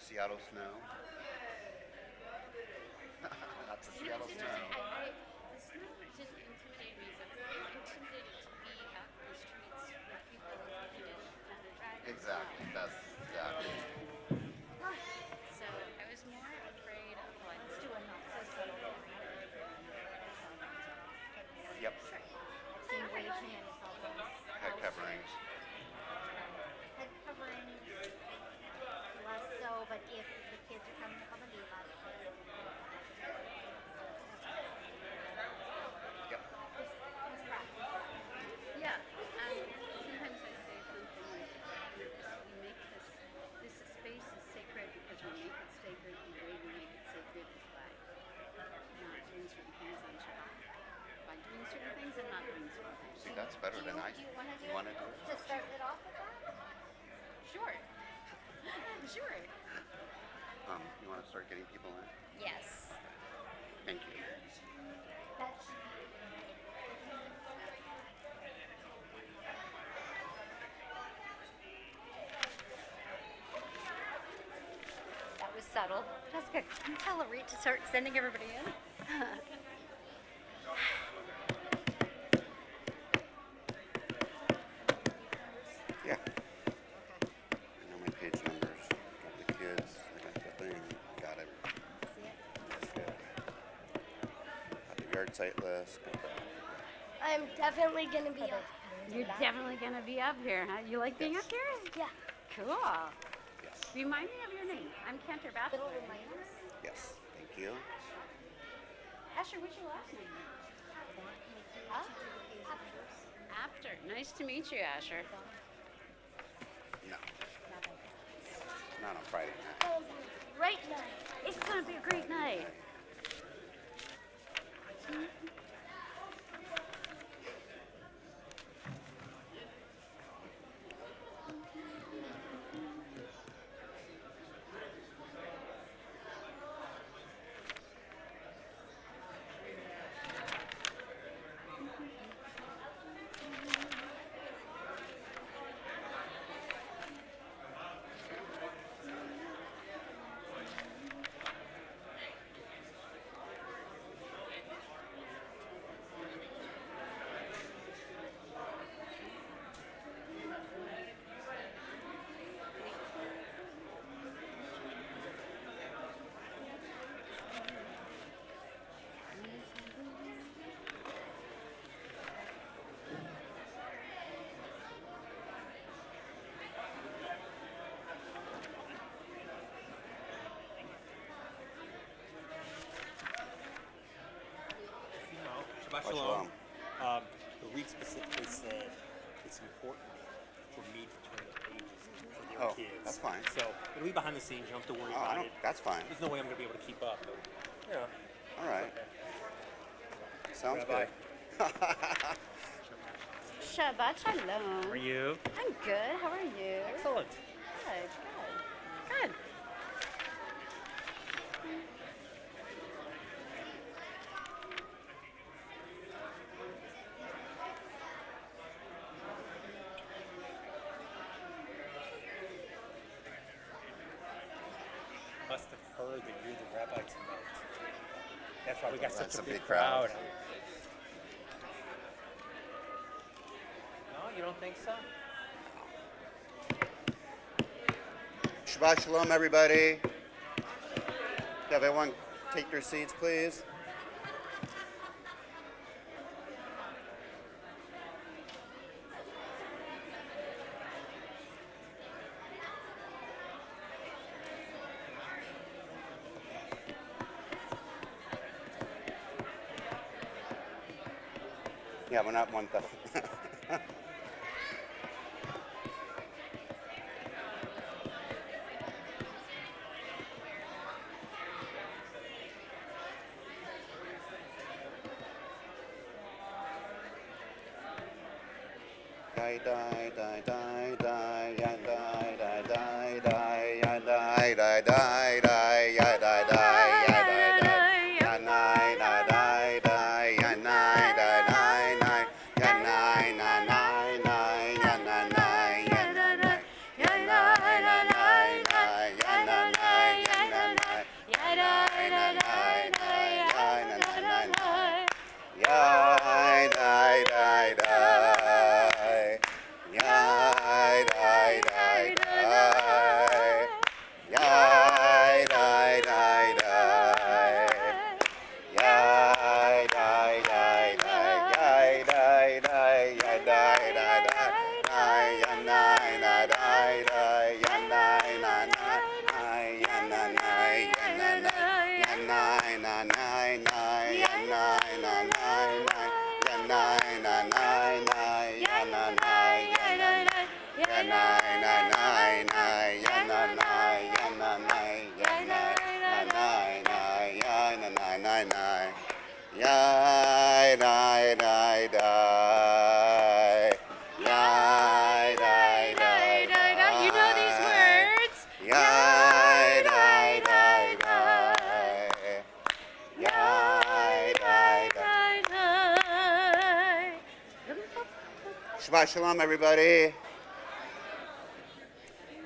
Seattle snow. Lots of Seattle snow. The snow didn't intimidate me, but it intimidated to be out in the streets with people who didn't know how to drive in snow. Exactly. That's exactly. So I was more afraid of like let's do a not so subtle. Yep. Same raging and cell phones. Head coverings. Head covering, less so, but if the kids are coming up on the knee less. Yep. It's practice. Yeah. Sometimes I say something like, we make this space is sacred because we make it sacred the way we make it sacred is by not doing certain things on Shabbat. By doing certain things and not doing certain things. See, that's better Do than I. you want to do You want to do it? it? To start it off with that? Sure. Sure. You want to start getting people in? Yes. Thank you. That's That was subtle. Jessica, can you tell Reed to start sending everybody in? Yeah. I know my page numbers. Got the kids. I got the thing. Got it. See it? That's good. Got the yard site list. Got the, I'm definitely gonna be up. You're definitely going to be up here, huh? You like being Yes. up here? Yeah. Cool. yes. Remind me of your name. I'm Cantor Bachelor. Little reminders. Yes. Thank you. Asher, what's your last name? Huh? After. Nice to meet you, Asher. No. Not on Friday night. That was a great night. It's going to be a great night. Shabbat Shabbat Shalom. The read specifically said it's important for me to turn the pages for their Oh, kids. that's fine. So it'll be behind the scenes. You don't have to worry Oh, I about don't. it. That's fine. There's no way I'm going to be able to keep up. But, yeah. All right. Sounds Rabbi. good. Shabbat Shalom. How are you? I'm good. How are you? Excellent. Good, good. Good. Must have heard that you're the rabbi tonight. That's why we got That's such a a big big crowd. crowd. No, you don't think so? Shabbat Shalom, everybody. Have everyone take their seats, please. Yeah, we're not 1,000. Die, die, die, die, die, ya die, die, die, die, ya die, die, die, die, ya die, die, ya die, die, ya nai, na, die, die, ya nai, die, nai, nai, ya nai, na, nai, nai, ya na, nai, ya na, nai, ya nai, na, nai, nai, ya na, nai. die, die, die, die. Die, die, die, die. You know these words. Die, die, die, die. Die, die, die. Shabbat shalom, everybody.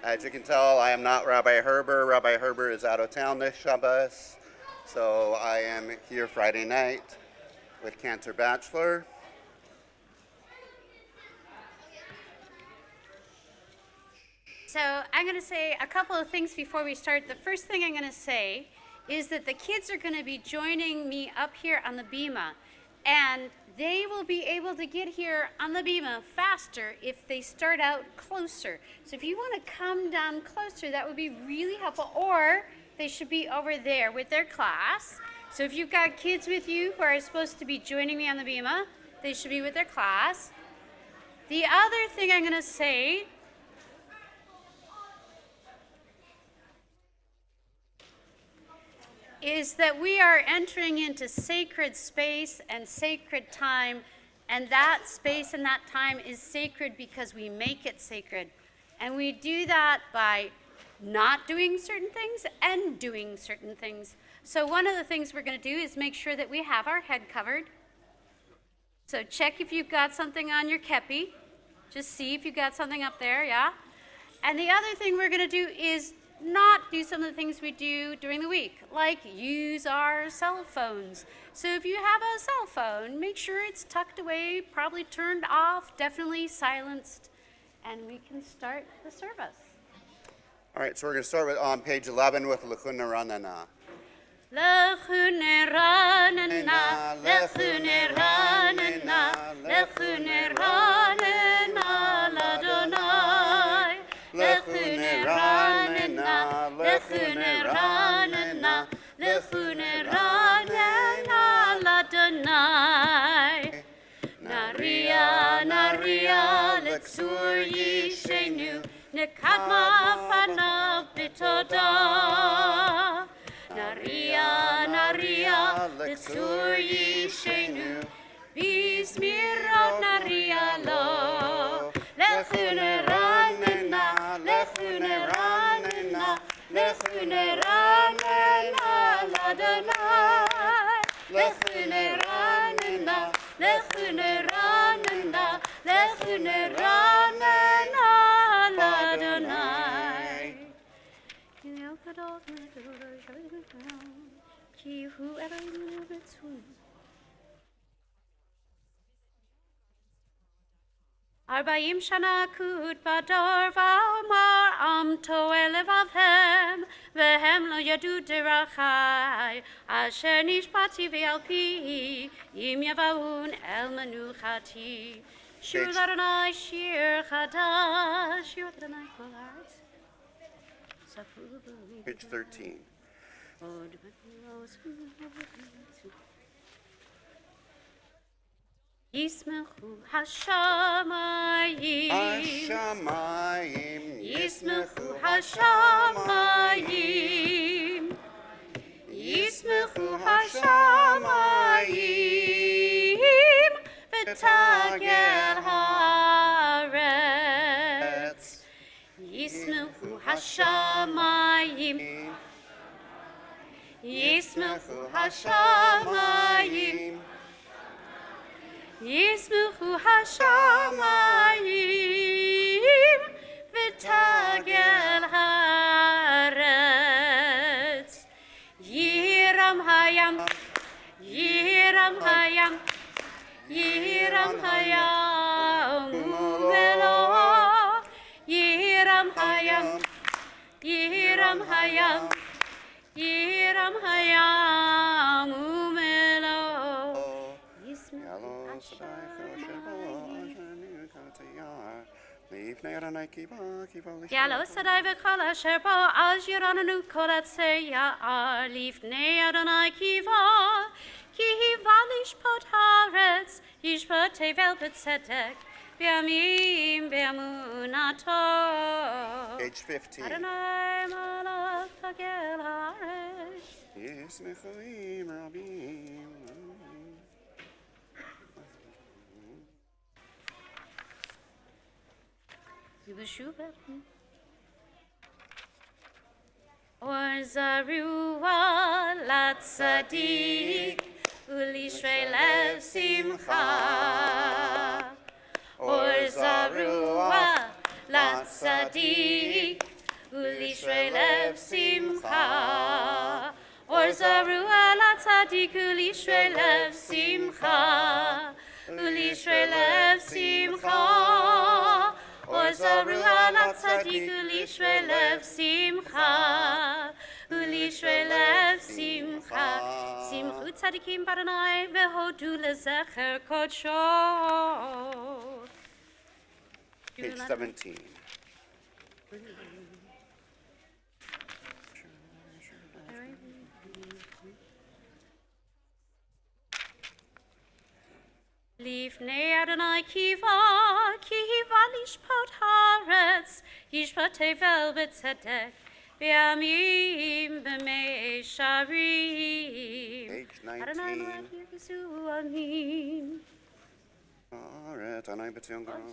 As you can tell, I am not Rabbi Herber. Rabbi Herber is out of town this Shabbos. So I am here Friday night with Cantor Bachelor. So I'm going to say a couple of things before we start. The first thing I'm going to say is that the kids are going to be joining me up here on the bima, and they will be able to get here on the bima faster if they start out closer. So if you want to come down closer, that would be really helpful, or they should be over there with their class. So if you've got kids with you who are supposed to be joining me on the bima, they should be with their class. The other thing I'm going to say is that we are entering into sacred space and sacred time, and that space and that time is sacred because we make it sacred. And we do that by not doing certain things and doing certain things. So one of the things we're going to do is make sure that we have our head covered. So check if you've got something on your kepi. Just see if you've got something up there, yeah? And the other thing we're going to do is not do some of the things we do during the week, like use our cell phones. So if you have a cell phone, make sure it's tucked away, probably turned off, definitely silenced, and we can start the service. All right, so we're going to start with on page 11 with L'chune Ranana. L'chune ranana, l'chune ranana, l'chune ranana, l'Adonai. L'chune ranana, l'chune ranana, l'chune ranana, l'Adonai. Naria, naria, l'ksur yishenu, nekadma fanav bitoda. Naria, naria, l'ksur yishenu, bismirot naria lo. L'chune ranana, l'chune ranana, l'chune ranana, l'Adonai. L'chune ranana, l'chune ranana, l'chune ranana, l'Adonai. Ki hu Elohim b'tzun. Arbaim shana kut bador v'amar am toel levavhem vehem lo yadu derachai asher nishpati ve'alpi im yavaun el menuchati shir l'Adonai shir chadash shir l'Adonai kol haaretz. Page 13. Yismechu hashamayim, Hashamayim, Yismechu hashamayim, Yismechu hashamayim, v'tagel haaretz. Yismechu hashamayim, Yismechu hashamayim, Yismechu hashamayim, v'tagel haaretz. Yiram hayam, yiram hayam, yiram hayam, umelo. Yiram hayam, yiram hayam, yiram hayam, umelo. Yalo sadai v'chol asher bo az yirananu kol atzeyar lifnei Adonai kiva ki hiva lishpot haaretz yishpot tevel b'tzedek v'yamim v'yamunato. Page 15. Adonai malach tagel haaretz. Yismechuim rabim. Shabbat. Or Zarua Lat Sadiq Ulishrei Lev Simcha. Or Zarua Lat Sadiq Ulishrei Lev Simcha. Or Zarua Lat Sadiq Ulishrei Lev Simcha. Ulishrei Lev Simcha. Or Zarua Lat Sadiq Ulishrei Lev Simcha. Ulishrei Lev Simcha. Simchu Tzadikim Baranai Vehodu Lezecher Kodsho. Page 17. Lifnei Adonai Kiva lishpot haaretz, yishpot tevel b'tzedek, v'yamim b'mei sharim. Page Adonai 19. Malach Yirgizu Amin. Aret, Anai B'Tzion Garo.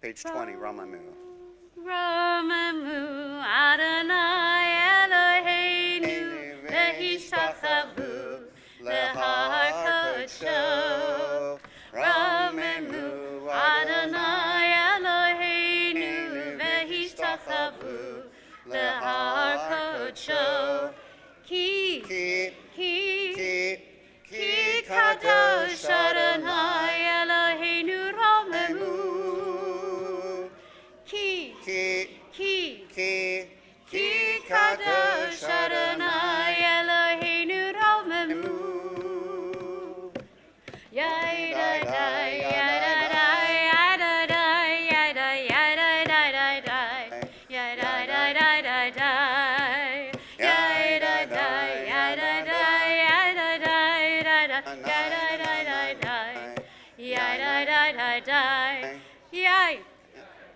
Page 20, Ramamu. Romamu Adonai Eloheinu Vehishtachavu Lehar Kodsho. Romamu Adonai Eloheinu Vehishtachavu Lehar Kodsho. Ki Kadosh Adonai Eloheinu Romamu. Ki Kadosh Adonai Eloheinu Romamu. Yai-dai-dai, yai-dai-dai, yai-dai-dai, yai-dai, yai-dai-dai-dai-dai. Yai-dai-dai-dai-dai-dai. Yai-dai-dai, yai-dai-dai, yai-dai-dai-dai-dai. Yai-dai-dai-dai-dai. Yai-dai-dai-dai-dai. Yai.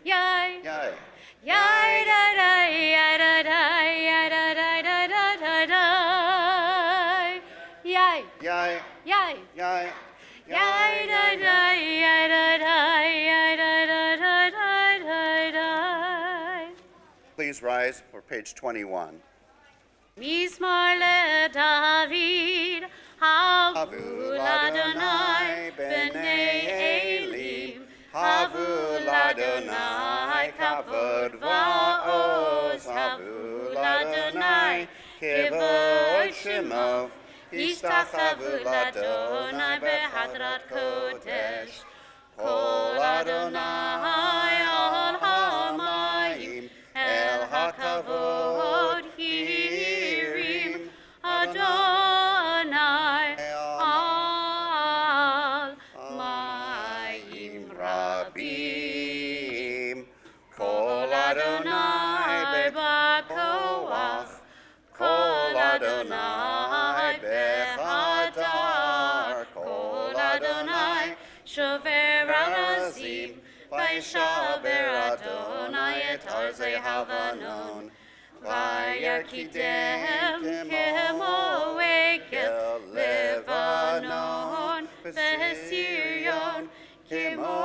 Yai. Yay. Yai da da ya da da ya da da da da da da. Yai. Yay. Yai. Yay. Yai da da ya da da ya da da da da da da. Please rise for page 21. Mizmor leDavid, Havul Adonai b'nei Elim, Havul Adonai kavod va'oz, Havul Adonai kevod shemo, Ishtachavu Adonai behadrat kodesh, Kol Adonai al hamayim, El hakavod hirim, Adonai al mayim rabim, Kol Adonai b'koach, Kol Adonai behadar, Kol Adonai shover arazim, Vaishaber Adonai et arzei havanon, Vayarkidem kemo ekel Levanon, Vesirion kemo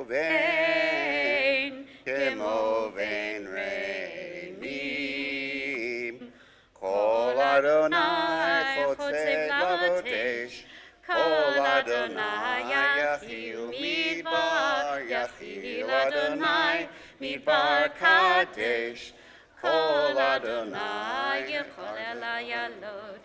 vein reimim, Kol Adonai chotzei lavotesh, Kol Adonai yachil Adonai midbar kadesh, Kol Adonai yechol el hayalot,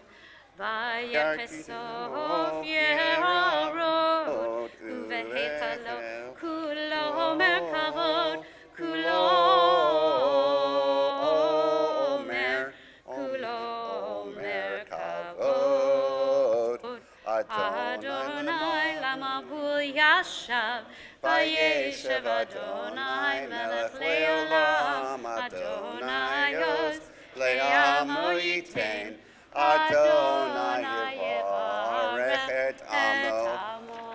vayechesof yerarot, uvehechalo kulo merkavod, kulo merkavod, Adonai lamabul yashav, Vayeshev Adonai melech leolam, Adonai yos le'amo yiten, Adonai yevarech et amo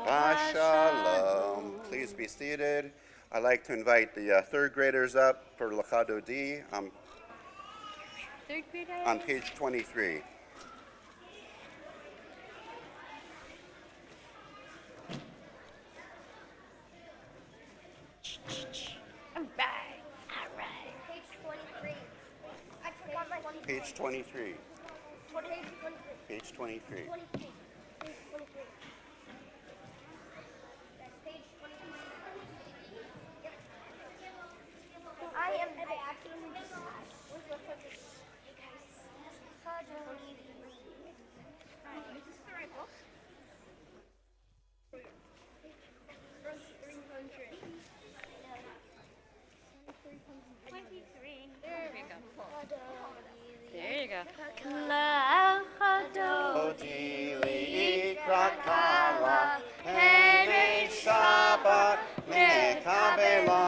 v'shalom. Please be seated. I'd like to invite the third graders up for L'chadodi. third grade on page 23. All right. All right. Page 23. I forgot my Page 23. Page 23. Page 23. 23. Page 23. That's page 23. Yep. I actually just where's the focus? Hey guys, this is page 23. Is this the right book? Verse 300. 23. There we go. There you go. Odili krakala, hene Shabbat nekabela.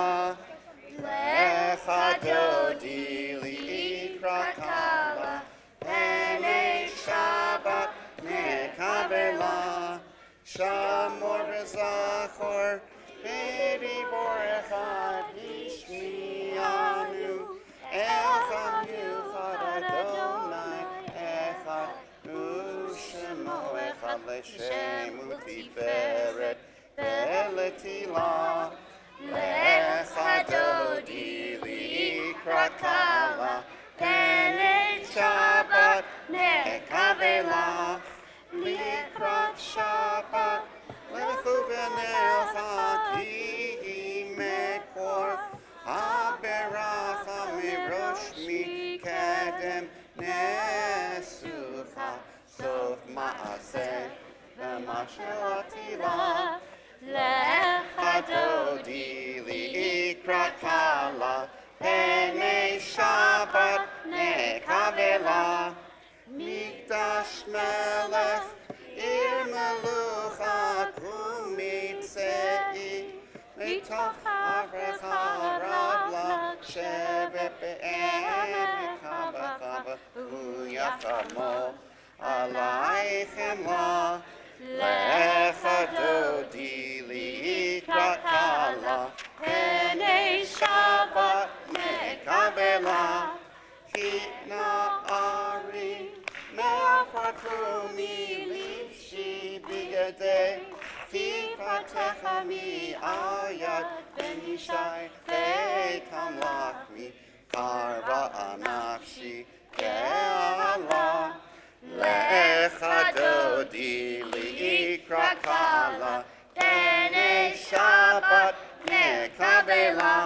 Lecha dodili krakala, hene Shabbat nekabela. Shamor v'zachor, beri borechad ishmianu. Echad yuchad Adonai, echad u'shemo echad l'shem u'tiferet ve'letila. Lecha dodi li'ikrakala, pene Shabbat nekavela. Likrat Shabbat, lechu v'nelcha ki mekor. Haberacha mirosh mikedem nesucha sof maaseh v'mashel atila. Lecha dodi li'ikrakala, pene Shabbat nekavela. Mikdash melech ir melucha kumitzei. Mitoch havrecha rav l'shevet be'emek haba u'yachamo alaychem la. Lecha dodi li'ikrakala, pene Shabbat nekabela. Hitna ari me'afatrumi lifshi bigadei. Tifatecha mi ayad ben yishai veitam lachmi karva anafshi ke'ala. Lecha dodi li'ikrakala, pene Shabbat nekabela.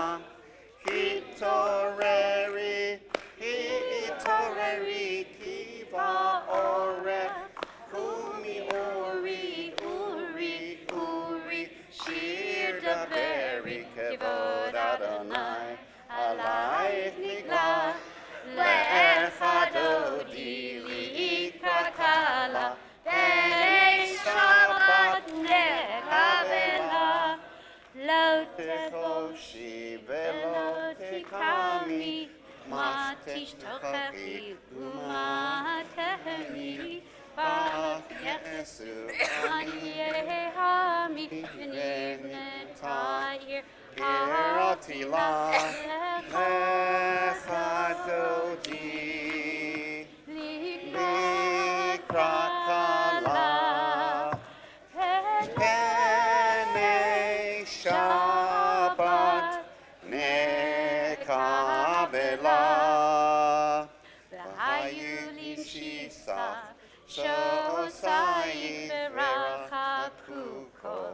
Hitoreri kiva orech kumi ori shir daberi kevod Adonai alayich nigla. Lecha dodi li'ikrakala, pene Shabbat nekabela. Lo techoshi velo tekami, ma tishtochechi u'matehemi ba'yesu anyehami v'nivnetayir Iratila. Lecha dodi li'ikrakala, pene Shabbat nekabela. V'hayu shisa sho'osayich v'rachaku kol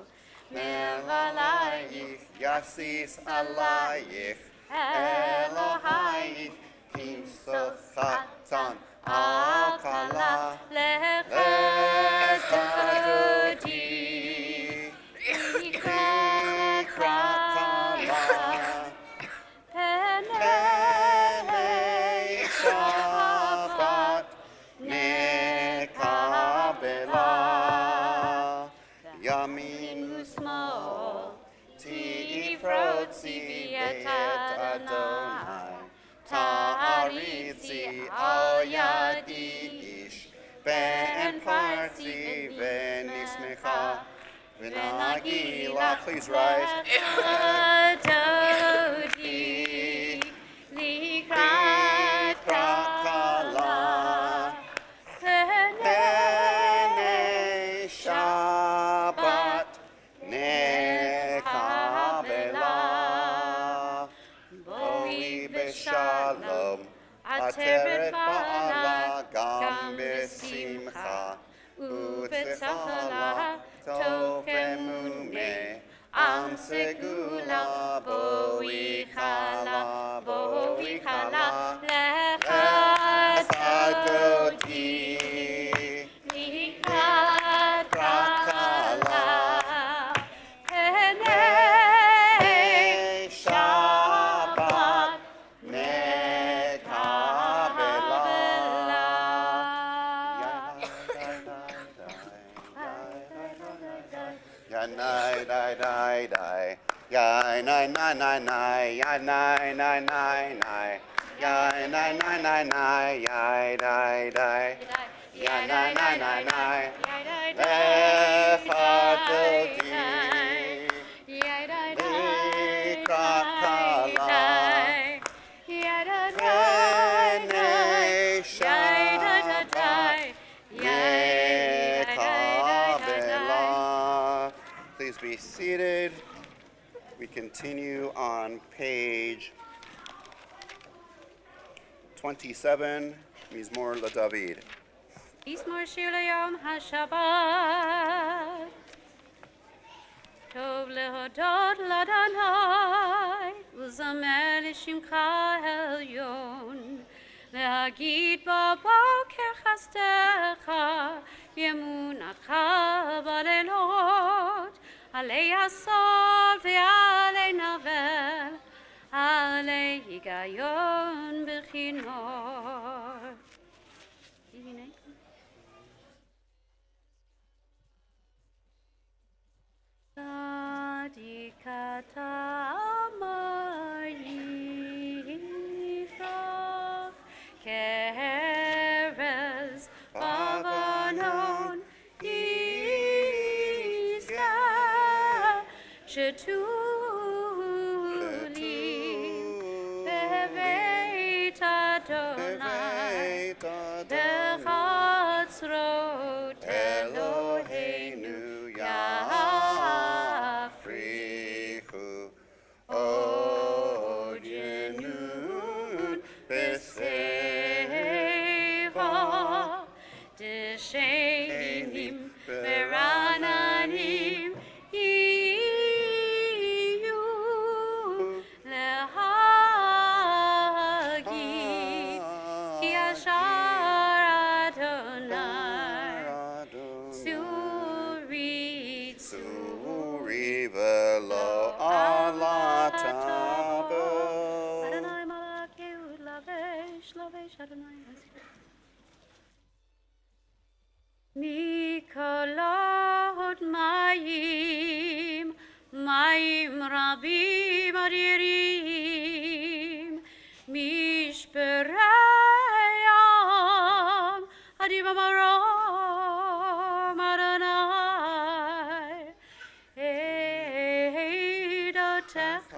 me'alayich yasis alayich Elohayich kimsochatan akala. Lecha dodi li'ikrakala, pene Shabbat nekabela. Yamin Usmol tifrotzi v'et Adonai, ta'aritzi al yadi ish ben parzi v'nismecha v'nagila. Please rise. Dodi li'ikrakala, Tzichala, Tov Emune, Am Segula, Boichala, Boichala, Lechasadoti, Prakala, Pene Shabbat, Nai dai dai dai, ya nai nai nai nai, ya nai nai nai nai, ya nai nai nai nai, ya dai dai, ya nai nai nai nai, Lechasadoti, Likrakala, Pene Shabbat, Mekabela. Please be seated. We continue on page 27, Mizmor LaDavid. מזמור שיר ליום השבת. טוב להודות לאדוני, ולזמר לשמך העליון. להגיד בבוקר חסדך, באמונתך בלילות. עלי הסוד ועלי נבל, עלי היגיון בכינור. הנה. צדיק אתה אמר יפרח, כארז בבנון יזכה, שתולי בבית אדוני, בחצרות אלוהינו יפריחו עוד ינון בשיבה, דשנים ורעננים יהיו להגיד כי ישר אדוני צורי צורי ולא עלתה בו. אדוני מלך יהוד לבש אדוני מקולות מים, מים רבים אדירים, משברי ים, אדיב המרום אדוני, עדותיך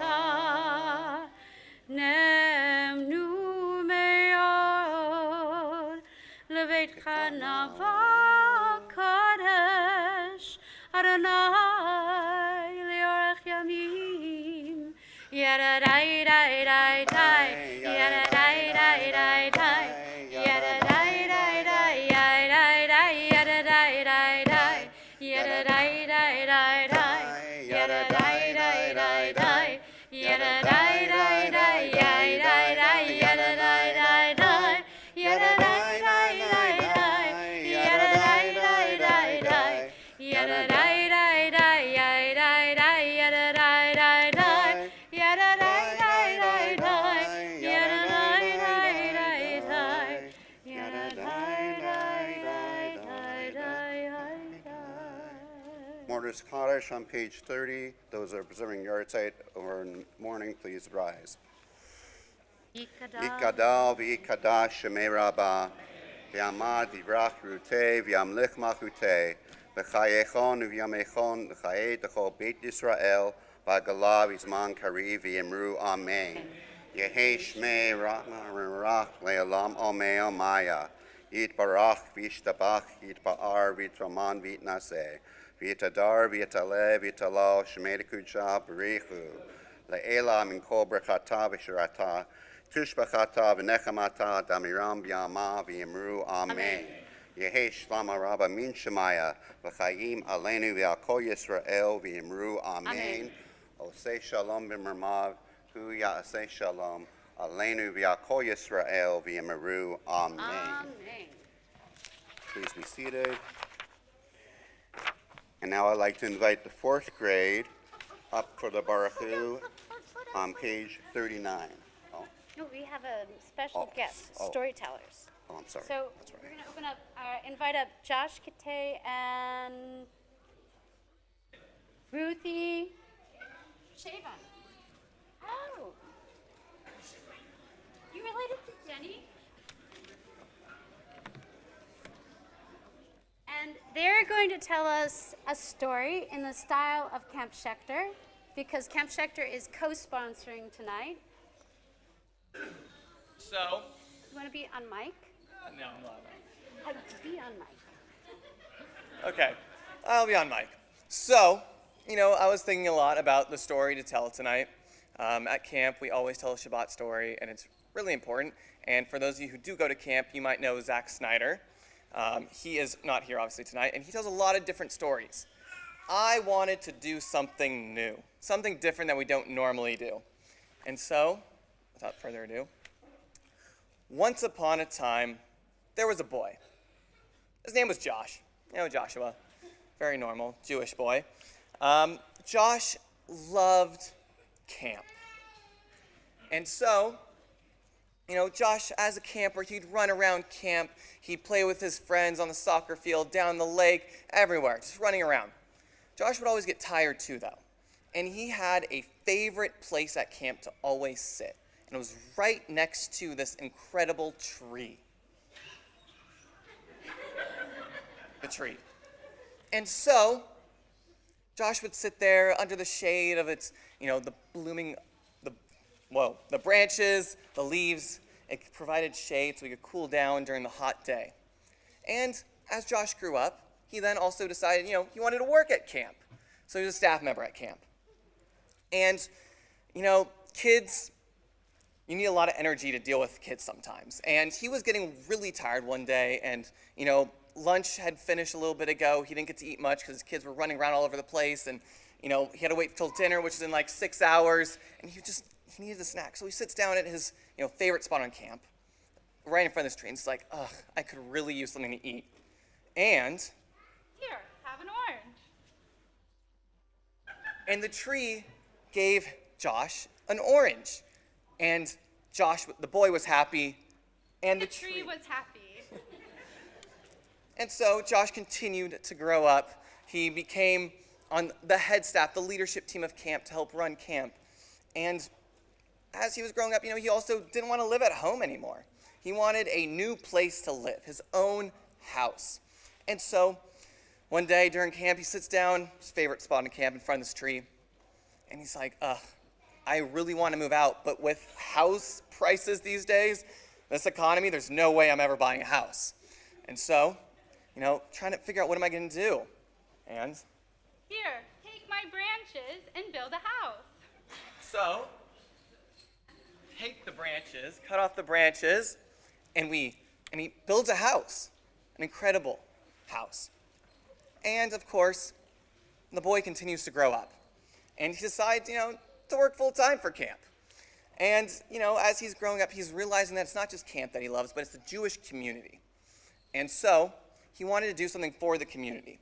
נאמנו מאוד, לביתך נבוא קודש, אדוני לאורך ימים. ידה די די די די, ידה די די די די, ידה די די די ידה די די די, ידה די די די די, ידה די די די די, ידה די די די די, ידה די די די, ידה די די די די, yada die die die die, yada die die die, yada die yada die die die, yada die die die die, yada die die die die, yada die die die die. Mortis Kaddish on page 30. Those are observing yahrzeit over morning, please rise. Ikadal v'ikadash shemei rabbah. V'yamad divrach rutei v'yamlich machutei v'chayechon v'yamechon v'chayei t'chol Beit Yisrael v'agalah v'zman kari v'yemru amen. Yehei shmei rach le'olam omei omaya. Yitbarach v'yishtabach yitba'ar v'yitraman v'yitnaseh v'yitadar v'yitaleh v'yitalal shmei t'kudsha b'richu le'ela min kol brachata v'shirata Tushbachata v'nechamata damiram b'yama v'yemru amen. Yehi Shlama Rabba Min Shemaya, V'chayim Aleinu V'al Kol Yisrael V'yimru Amen. Amen. Osei Shalom B'mermav, Hu Ya'aseh Shalom, Aleinu V'al Kol Yisrael V'yimru Amen. Amen. Please be seated. And now I'd like to invite the 4th grade up for the Baruch Hu on page 39. Oh, No, we have a special Oh, guest, oh. storytellers. I'm sorry. So That's we're right. going to open up, invite up Josh Kate and Ruthie Shavon. Oh. You related to Jenny? And they're going to tell us a story in the style of Camp Schechter, because Camp Schechter is co-sponsoring tonight. So, You want to be on mic? no, I'm not. Be on mic. Okay, I'll be on mic. So, I was thinking a lot about the story to tell tonight. At camp, we always tell a Shabbat story, and it's really important. And for those of you who do go to camp, you might know Zach Snyder. He is not here, obviously, tonight, and he tells a lot of different stories. I wanted to do something new, something different that we don't normally do. And so, without further ado, once upon a time, there was a boy. His name was Josh. Joshua. Very normal, Jewish boy. Josh loved camp. And so, Josh, as a camper, he'd run around camp. He'd play with his friends on the soccer field, down the lake, everywhere, just running around. Josh would always get tired too, though. And he had a favorite place at camp to always sit. And it was right next to this incredible tree. The tree. And so, Josh would sit there under the shade of its, the branches, the leaves. It provided shade so he could cool down during the hot day. And as Josh grew up, he then also decided, he wanted to work at camp. So he was a staff member at camp. And, kids, you need a lot of energy to deal with kids sometimes. And he was getting really tired one day, and, lunch had finished a little bit ago. He didn't get to eat much because his kids were running around all over the place, and, he had to wait till dinner, which is in like 6 hours, and he needed a snack. So he sits down at his, favorite spot on camp, right in front of this tree, and he's like, ugh, I could really use something to eat. And Here, have an orange. And the tree gave Josh an orange. And Josh, the boy, was happy, and the tree was happy. And so Josh continued to grow up. He became on the head staff, the leadership team of camp to help run camp. And as he was growing up, he also didn't want to live at home anymore. He wanted a new place to live, his own house. And so one day during camp, he sits down, his favorite spot in camp, in front of this tree, and he's like, I really want to move out, but with house prices these days, this economy, there's no way I'm ever buying a house. And so, trying to figure out what am I going to do? And Here, take my branches and build a house. so, take the branches, cut off the branches, and he builds a house, an incredible house. And of course, the boy continues to grow up. And he decides, to work full time for camp. And, as he's growing up, he's realizing that it's not just camp that he loves, but it's the Jewish community. And so, he wanted to do something for the community.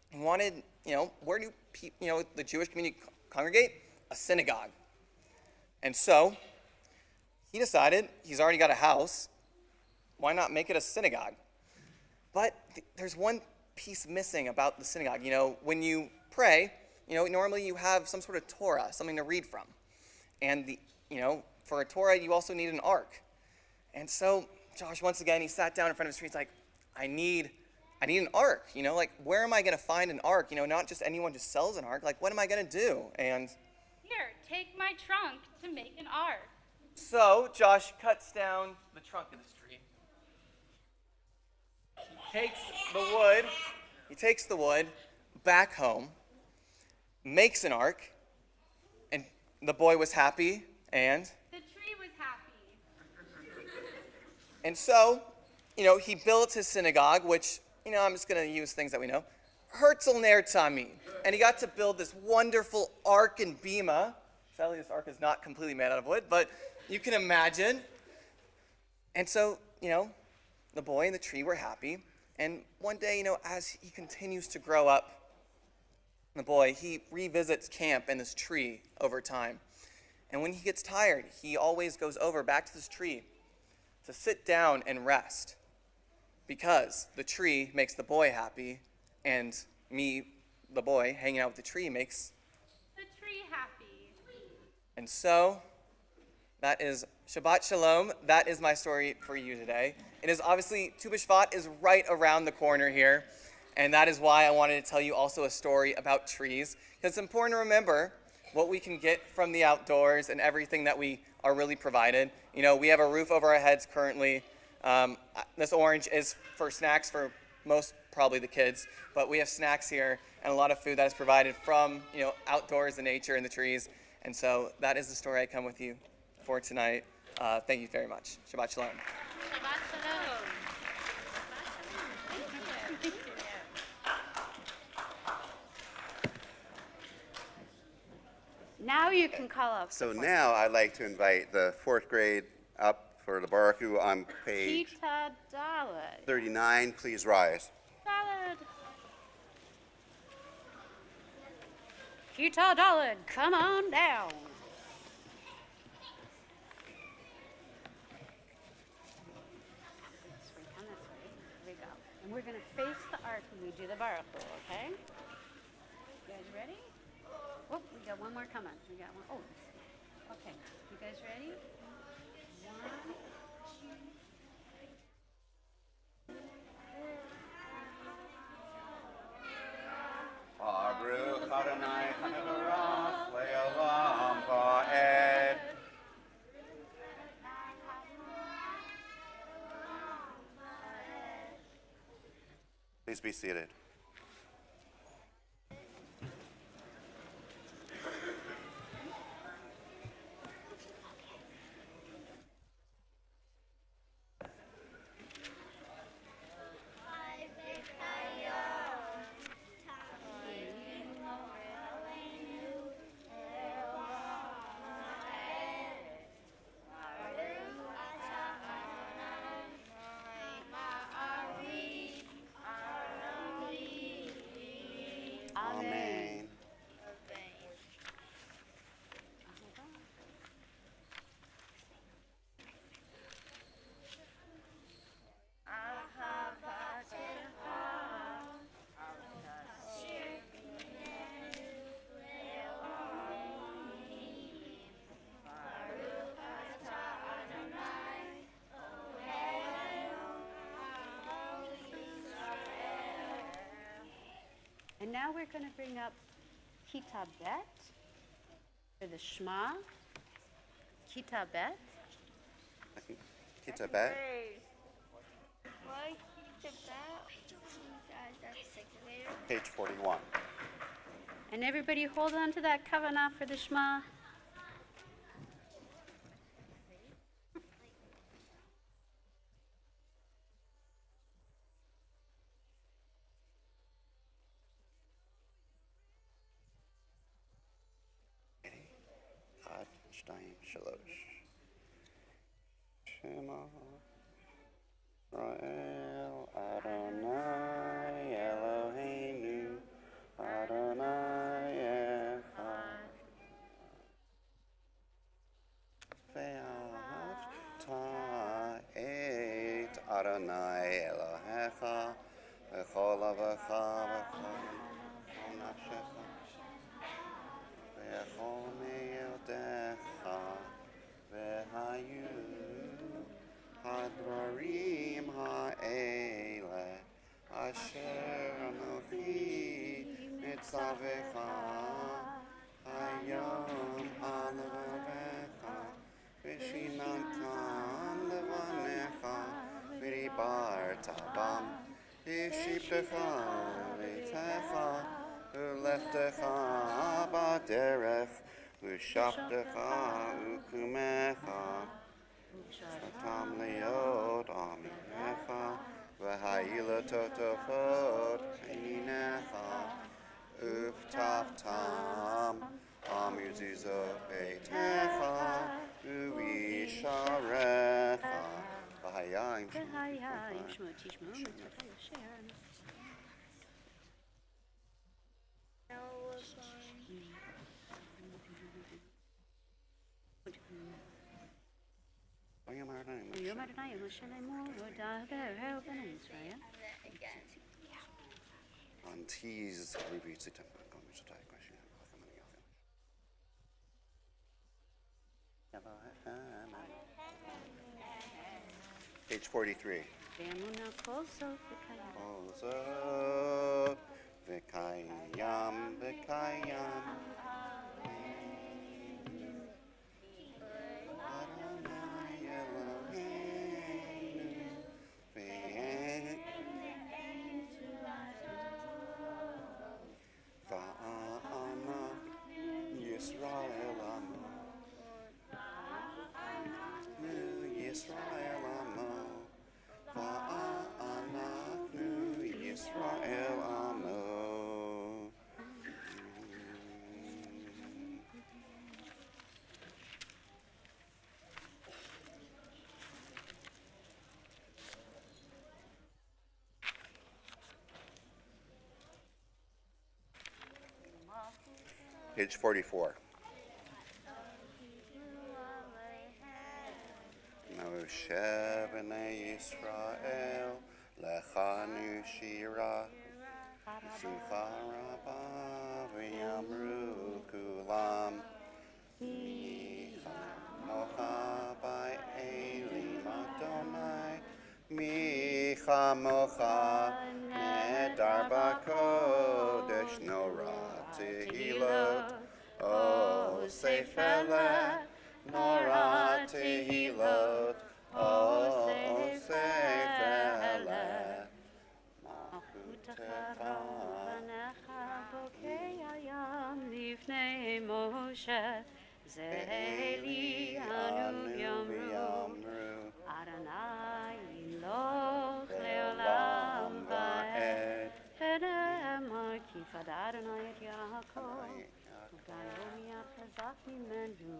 He wanted, where do the Jewish community congregate? A synagogue. And so, he decided he's already got a house. Why not make it a synagogue? But there's one piece missing about the synagogue. When you pray, normally you have some sort of Torah, something to read from. And for a Torah, you also need an ark. And so Josh, once again, he sat down in front of his tree. He's like, I need an ark. Where am I going to find an ark? Not just anyone just sells an ark. Like, what am I going to do? And Here, take my trunk to make an ark. so Josh cuts down the trunk of this tree. He takes the wood back home, makes an ark, and the boy was happy, and The tree was happy. so he built his synagogue, which, I'm just going to use things that we know. Herzl-Ner Tamid. And he got to build this wonderful ark in Bima. Sadly, this ark is not completely made out of wood, but you can imagine. And so, the boy and the tree were happy. And one day, as he continues to grow up, the boy, he revisits camp and this tree over time. And when he gets tired, he always goes over back to this tree to sit down and rest. Because the tree makes the boy happy, and me, the boy, hanging out with the tree makes The tree happy. And so, that is Shabbat Shalom. That is my story for you today. It is obviously, Tu B'Shvat is right around the corner here. And that is why I wanted to tell you also a story about trees. Because it's important to remember what we can get from the outdoors and everything that we are really provided. We have a roof over our heads currently. This orange is for snacks for most, probably the kids. But we have snacks here and a lot of food that is provided from, outdoors, the nature and the trees. And so that is the story I come with you for tonight. Thank you very much. Shabbat Shalom. Shabbat shalom. Thank you. Now you can call up. So now I'd like to invite the fourth grade up for the Baraku on page Kita Daled. 39. Please rise. Daled. Kita Daled, come on down. This way, come this way. Here we go. And we're going to face the ark when we do the Baruch Hu, okay? You guys ready? Oh, we got one more coming. We got one. Oh, okay. You guys ready? 1, 2, 3. Baruch Adonai Hanevarach Le'olam Va'ed. Please be seated. Amen. And now we're going to bring up Kita Bet for the Shema. Kita Bet. Kita Bet. Why did that? That's second later. Page 41. And everybody hold on to that kavanah for the Shema. Chad, Shtayim, Shalosh. Shema Israel Adonai Eloheinu Adonai Echad Ve'ahavta et Adonai Elohecha V'chol avacha v'chol nafshecha V'chol me'yodecha V'hayu Hadvarim ha'ele Asher Anochi Mitzavecha Hayom Alavecha V'shinantam Levanecha V'ribarta bam V'shiptecha V'techa V'lechtecha B'derech V'shaptecha U'kumecha Tam liot aminecha, v'ha'ila totofot eininecha, uftav tam, amuzizo beitecha, u'isharecha, v'hayayim Antiz revisitem. Page 43. Ozot, Vikayam, Vikayam. Adonai Eloheinu, Va'ana Yisrael Amo, Yisrael Amo, Va'ana Yisrael Amo. Page 44. Moshe b'nei Yisrael lechanu shira simcha rabba v'yamru kulam micha mocha b'elim Adonai micha mocha nedar b'kodesh norah tehilot oh seifele Nora tehilot, oh seifele, machutecha. Lifnei Moshe, Zeli anu yamru, Adonai iloch leolam va'ed, Edemar kifad Adonai et Yaakov, U'gayom yachazak mimenu,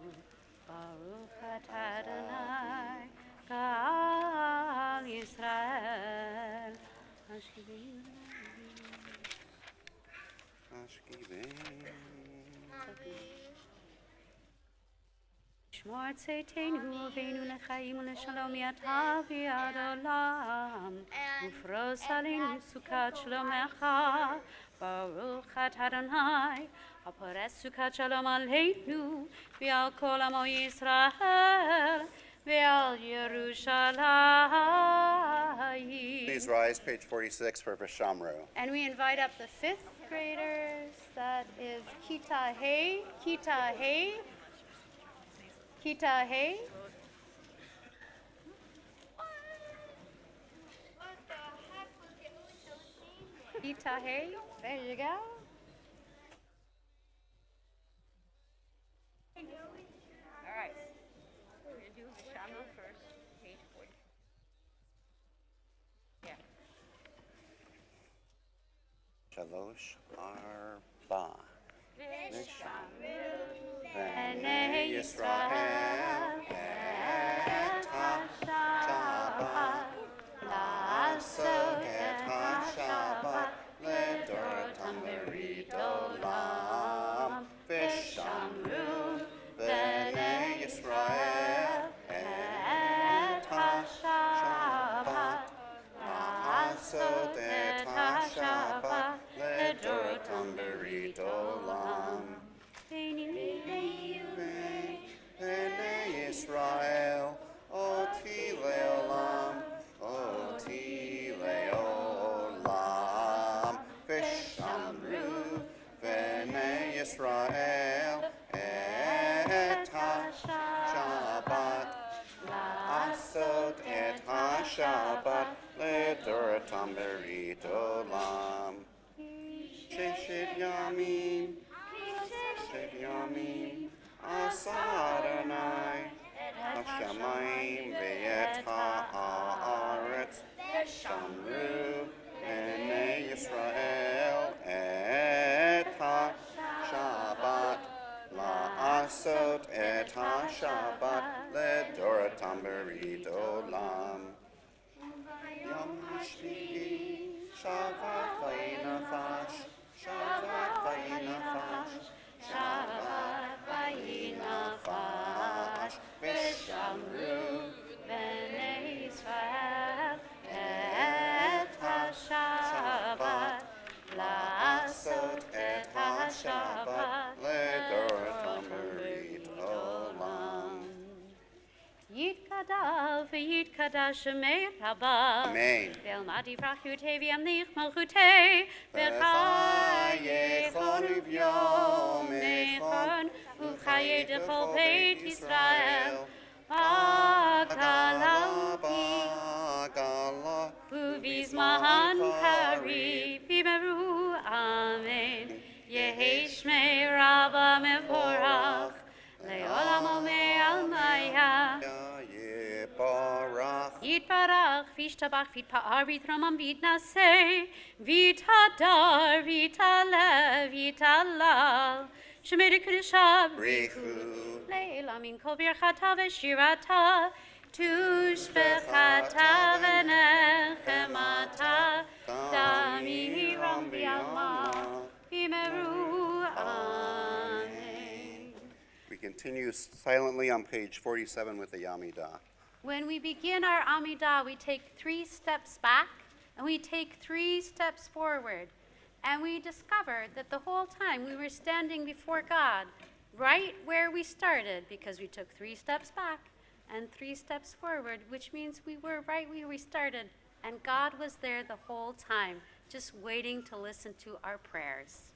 Baruch atah Adonai, Ka'al Yisrael, Ashkivim. Shmor tzeitenu uveinu lechaim u'leshalom yata v'yad olam ufros aleinu sukat shlomecha Baruch atah Adonai הפורס סוכת שלום עלינו ועל כל עמו ישראל ועל ירושלים. Please rise, page 46 for Vishamru. And we invite up the fifth graders. That is Kita Hey, Kita Hey, Kita Hey. Kita Hey, there you go. All right. We're going to do Vishamru first, page 40. Yeah. Shalosh Arba. Vishamru B'nei Yisrael et ha-Shabbat la'asot et ha-Shabbat ledoratam berit olam Vishamru B'nei Yisrael et ha-Shabbat la'asot et ha-Shabbat ledoratam berit olam B'nei Yisrael oti leolam Vishamru B'nei Yisrael et ha-Shabbat la'asot et ha-Shabbat ledoratam berit olam Sheshet Yamim Asa Adonai השמיים ואת הארץ, שמרו בני ישראל את השבת, לעשות את השבת לדורתם ברית עולם. יום השביעי שבת ויהי נפש, שבת ויהי נפש, שבת ויהי נפש, ושמרו בני ישראל את השבת, לעשות את השבת לדורתם ברית עולם. יתגדל ויתקדש שמי רבה. אמן. ואלמד יברכותי וימליך מלכותי. וחייכון וביומכון, וחיי דכל בית ישראל. בעגלה, בעגלה בעגלה, ובזמן קריב יאמרו אמן. יהי שמי רבה מבורך, לעולם ולעלמיה. יברך. יתברך וישתבח ויתפאר ויתרומם ויתנשא ויתהדר ויתעלה ויתהלל שמי קדושה בריחו. לעילא מן כל ברכתה ושירתה תושבחתה ונחמתה תמירם בימה אמרו אמן. We continue silently on page 47 with the Yamidah. When we begin our Amidah, we take 3 steps back and we take 3 steps forward. And we discovered that the whole time we were standing before God, right where we started, because we took 3 steps back and 3 steps forward, which means we were right where we started. And God was there the whole time, just waiting to listen to our prayers.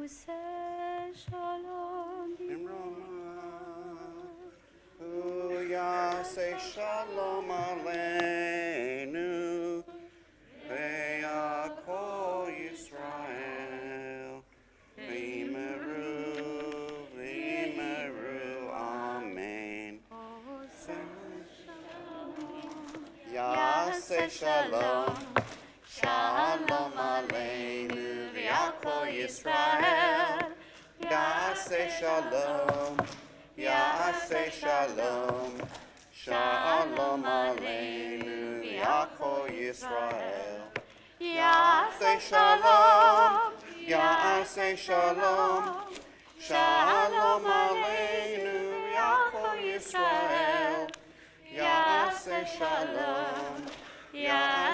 Say shalom Say shalom aleinu ve'akol Yisrael v'yimeru v'yimeru amen. Say shalom shalom aleinu ve'akol Yisrael. Say shalom. Say shalom, shalom aleinu v'yakol Yisrael. Say shalom, say shalom, shalom aleinu v'yakol Yisrael. Say shalom,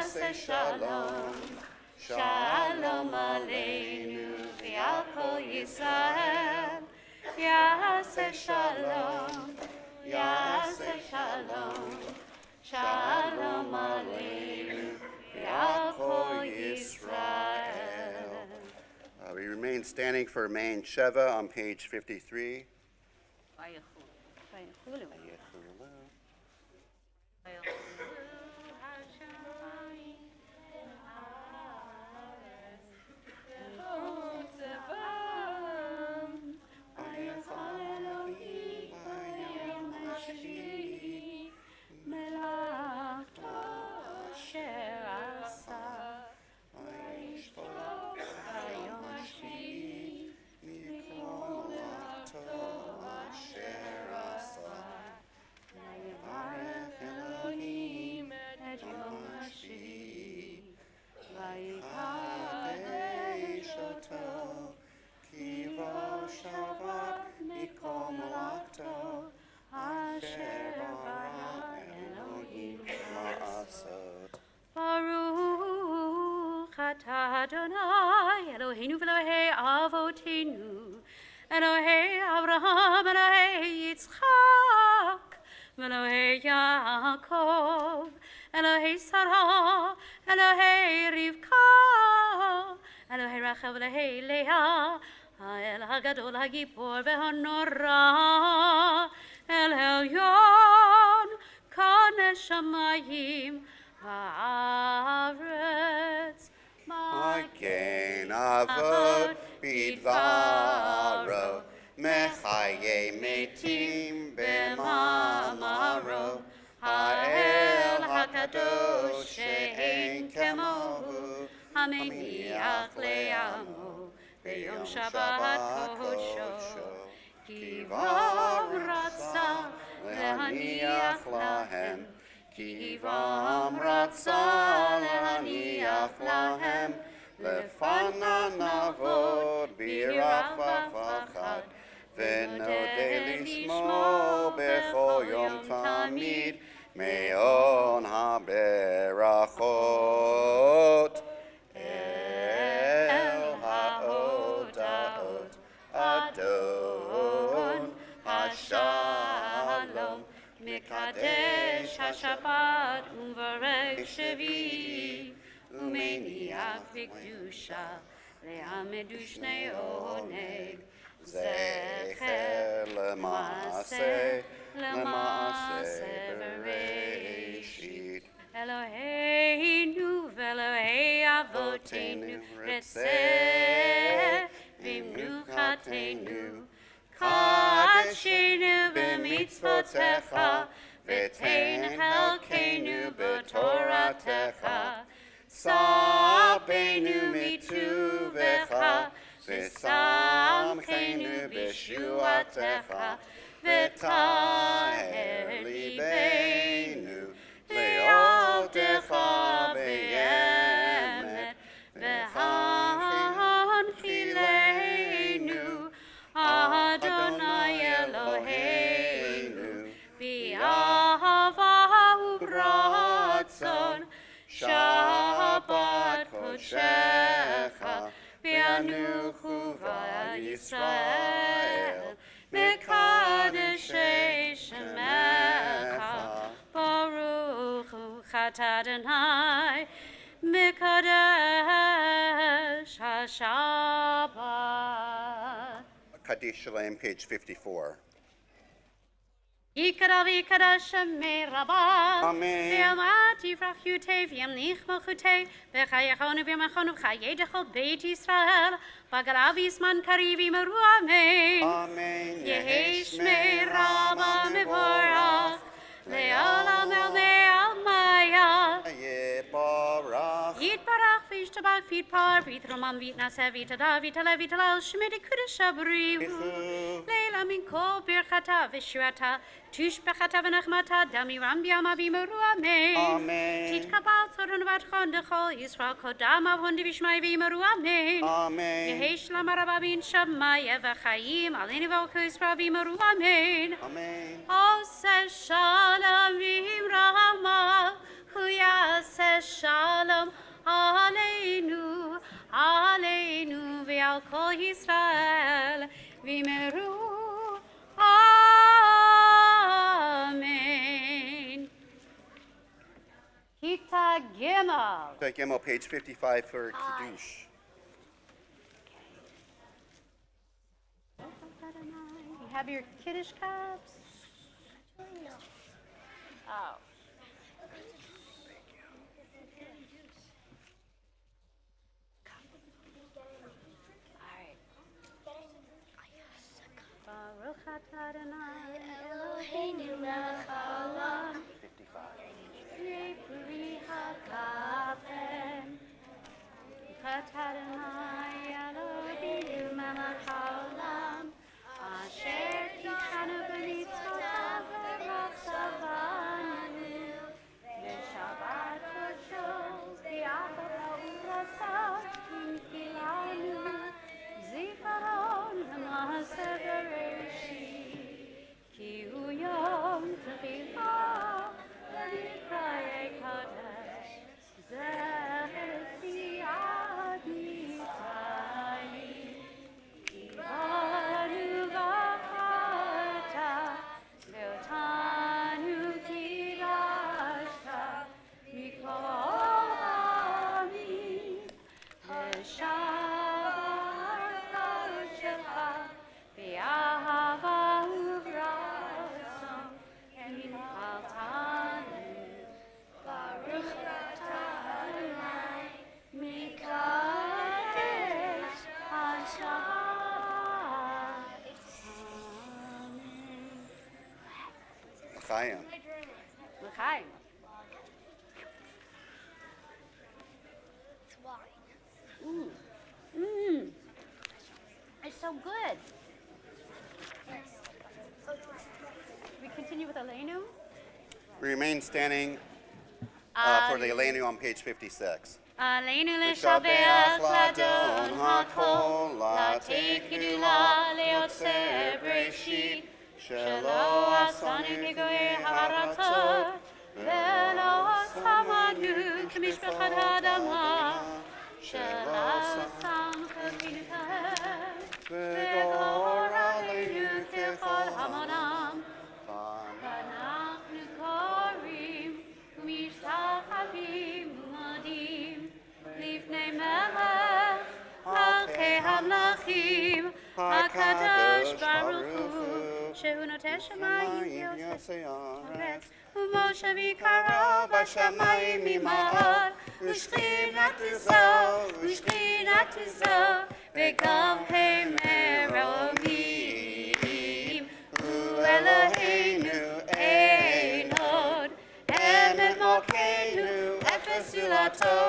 say shalom, shalom aleinu v'yakol Yisrael. Say shalom, say shalom, shalom aleinu Ve'al Kol Yisrael. We remain standing for main Sheva on page 53. Baruch atah Adonai Eloheinu v'Elohei Avotenu Elohei Abraham Elohei Yitzchak Elohei Yaakov Elohei Sarah Elohei Rivka Elohei Rachel Elohei Leah El HaGadol HaGipor VeHaNorah El Elyon Kanesh Shamayim Haaretz Magen Avot Bidvaro Mechaye Metim B'mamaro Ha'el HaKadosh She'en Kemohu Hameniach Le'amo B'yom Shabbat Kosho Kivam Ratza Lehaniach Lahem Kivam Ratza Lehaniach Lahem Lefanan Navod B'Rachva V'Chad V'nodeh Lishmo B'chol Yom Tamid Me'on HaBerachot El HaOdaot Adon HaShalom Mekadesh HaShabbat U'Mvarech Shevi U'Meniach V'Kedusha Le'amedu Shnei Oneg Zecher L'Maaseh V'Reishit Eloheinu v'Elohei Avotenu Retzeh V'Mnuchatenu Kadshenu b'mitzvotecha V'tein chalkeinu b'toratecha Sabeinu mituvecha V'samchenu b'shuatecha V'taher libeinu Le'odecha be'emet V'hanchileinu Adonai Eloheinu B'ahava u'b'ratzon Shabbat kodshecha V'anuchu v'Yisrael Mekadeshei Shemecha Baruch hu atah Adonai Mekadesh HaShabbat. Kaddish Shalem, page 54. Yikadav yikadash shemei rabah. Amen. V'yamat yifrach yutei v'yamnich malchutei v'chayachonu v'yamachonu v'chayei dechol Beit Yisrael v'galav yisman kariv yimeru amen. Amen. Yehi shmei rabah mevorach le'olam el me'al maya. Yebarach. Yitbarach v'yishtabach v'yitpar v'yitromam v'yitnaseh v'yitadav v'yitalev v'yitalal shemedi kudesh abrihu. Leila min kol birchata v'shuata tush bechata v'nachmata damiram b'yama v'yimeru amen. Amen. Titkabal tzorun v'atchon dechol Yisrael kodam avon divishmai v'yimeru amen. Amen. Yehi shlam arababin shamaya v'chayim aleni v'olko Yisrael v'yimeru amen. Amen. Oseh shalom v'imrama huyaseh shalom aleinu aleinu v'al kol Yisrael v'yimeru amen. Kita Gimel. Wow. Check Gimel, page 55 for Kiddush. You have your Kiddush cups? Oh. Baruch atah Adonai Eloheinu melech haolam. 55. Yipri hakafen. Baruch atah Adonai Eloheinu melech haolam. Asher tishanu b'mitzvotav v'rachsavanu. V'shabbat kodsho v'yachol u'rasav v'nkilanu. Zikaron v'ma'aseh Bereshit. Ki hu yom tefillah v'nikra'ei kadesh. Zecher siyat Mitzrayim. Kivanu v'chata ve'otanu kidashta mikol ha'amim. V'shabbat kodshecha v'yahava u'v'ratzon v'nichaltanu. Baruch atah Adonai mikadesh hashabat. Amen. L'chaim. L'chaim. It's wine. It's so good. We continue with Aleinu. We remain standing for the Elenu on page 56. Aleinu L'shabeach l'shabeach l'Adon l'Adon hakol, hakol, l'atei l'tei le'otzer Bereshit, shelo asanu k'goyei ha'aratzot, ve'lo asamanu k'mishpachat ha'adama, shelo asam k'avinu kahem, ve'gor aleinu k'chol hamonam. ואנחנו קוראים ומשתחווים ומודים לפני מלך מלכי המלכים הקדוש ברוך הוא שהוא נוטה שמיים ויוצא ארץ ומשה ויקרא בשמיים ממעל ושכינת זו וגם הם מרומים הוא אלוהינו אין עוד אמת מלכנו אפס זולתו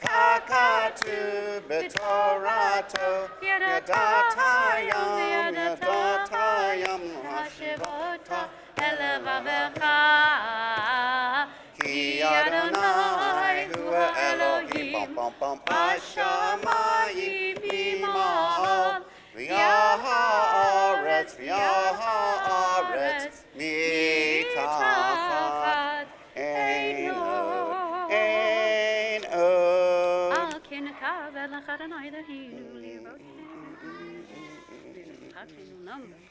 ככתוב בתורתו, ידעת ים להשיב אותה אל לבבך כי אדוני הוא האלוהים בשמיים ממעל והארץ מתחת אין עוד על כן נכבד לך אדוני אלוהינו לראותנו ולמחתנו נמוך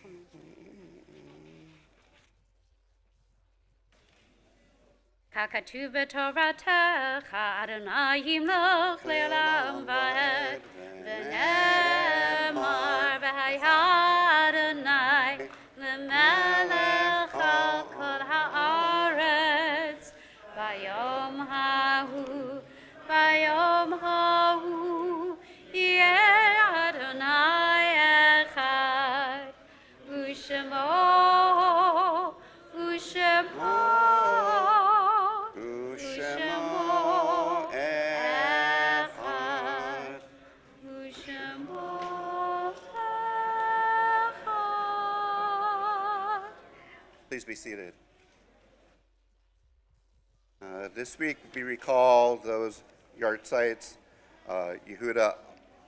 ככתוב בתורתך אדוני ימלוך לעולם ועד ונאמר והיה אדוני למלך על כל הארץ ביום ההוא יהיה אדוני אחד ושמו אחד ושמו אחד. Please be seated. This week we recall those yard sites, Yehuda